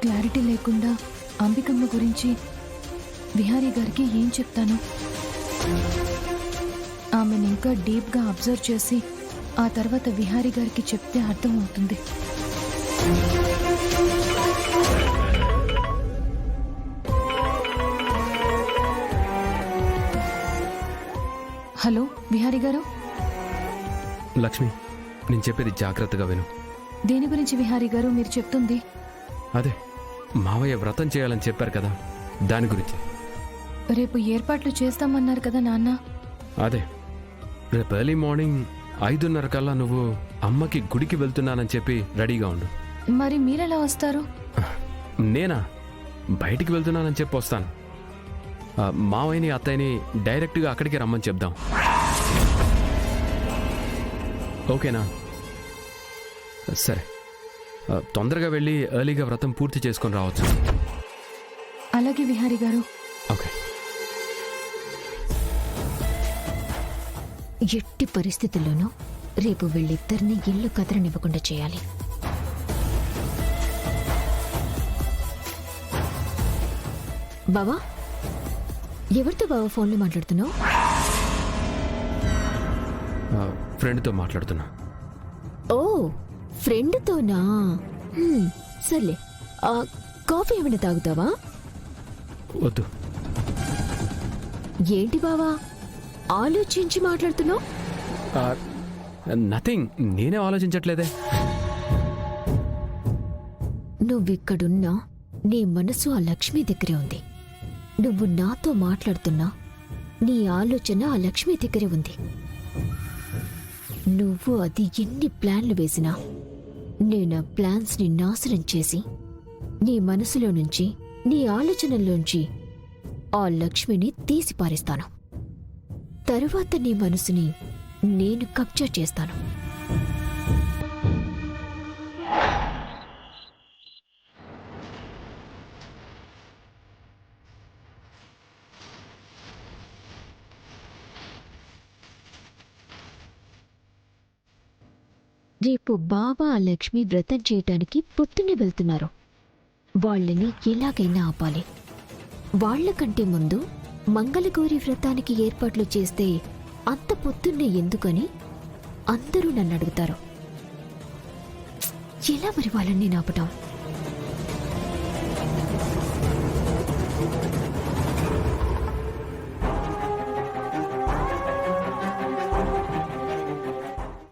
Clarity లేకుండా అంబికమ్మ గురించి విహారీ గారికి ఏం చెప్తాను? ఆమెను ఇంకా డీప్గా అబ్జర్వ్ చేసి ఆ తర్వాత విహారీ గారికి చెప్తే అర్థం అవుతుంది. హలో విహారీ గారు. లక్ష్మి, నేను చెప్పేది జాగ్రత్తగా విను. దేని గురించి విహారీ గారు మీరు చెప్తుంది? అదే మావయ్య వ్రతం చేయాలని చెప్పారు కదా, దాని గురించి. రేపు ఏర్పాట్లు చేస్తామన్నారు కదా నాన్న. అదే రేపు ఎర్లీ మార్నింగ్ 5:30 కల్లా నువ్వు అమ్మకి గుడికి వెళ్తున్నానని చెప్పి రెడీగా ఉండు. మరి మీరెలా వస్తారు? నేనా బయటికి వెళ్తున్నానని చెప్పి వస్తాను. మావయ్యని అత్తయ్యని డైరెక్ట్గా అక్కడికి రమ్మని చెప్దాం. ఓకేనా? సరే, తొందరగా వెళ్ళి ఎర్లీగా వ్రతం పూర్తి చేసుకొని రావచ్చు. అలాగే విహారీ గారు. ఓకే. ఎట్టి పరిస్థితుల్లోనూ రేపు వీళ్ళిద్దరినీ ఇల్లు కదలనివ్వకుండా చేయాలి. బావా, ఎవరితో బావా ఫోన్లో మాట్లాడుతున్నావు? ఫ్రెండ్తో మాట్లాడుతున్నా. ఓ, ఫ్రెండ్తోనా? సర్లే, కాఫీ ఏమైనా తాగుతావా? వద్దు. ఏంటి బావా ఆలోచించి మాట్లాడుతున్నావు? నథింగ్, నేనే ఆలోచించట్లేదే. నువ్విక్కడున్నా నీ మనసు ఆ లక్ష్మి దగ్గరే ఉంది. నువ్వు నాతో మాట్లాడుతున్నా నీ ఆలోచన ఆ లక్ష్మి దగ్గరే ఉంది. నువ్వు అది ఎన్ని ప్లాన్లు వేసినా నేను ఆ ప్లాన్స్ ని నాశనం చేసి నీ మనసులో నుంచి, నీ ఆలోచనల్లోంచి ఆ లక్ష్మిని తీసి పారేస్తాను. తరువాత నీ మనసుని నేను కబ్జా చేస్తాను. రేపు బాబా లక్ష్మి వ్రతం చేయటానికి పొద్దున్నే వెళ్తున్నారు. వాళ్ళని ఎలాగైనా ఆపాలి. వాళ్లకంటే ముందు మంగళగౌరి వ్రతానికి ఏర్పాట్లు చేస్తే అంత పొద్దున్నే ఎందుకని అందరూ నన్ను అడుగుతారు. ఎలా మరి వాళ్ళని ఆపటం?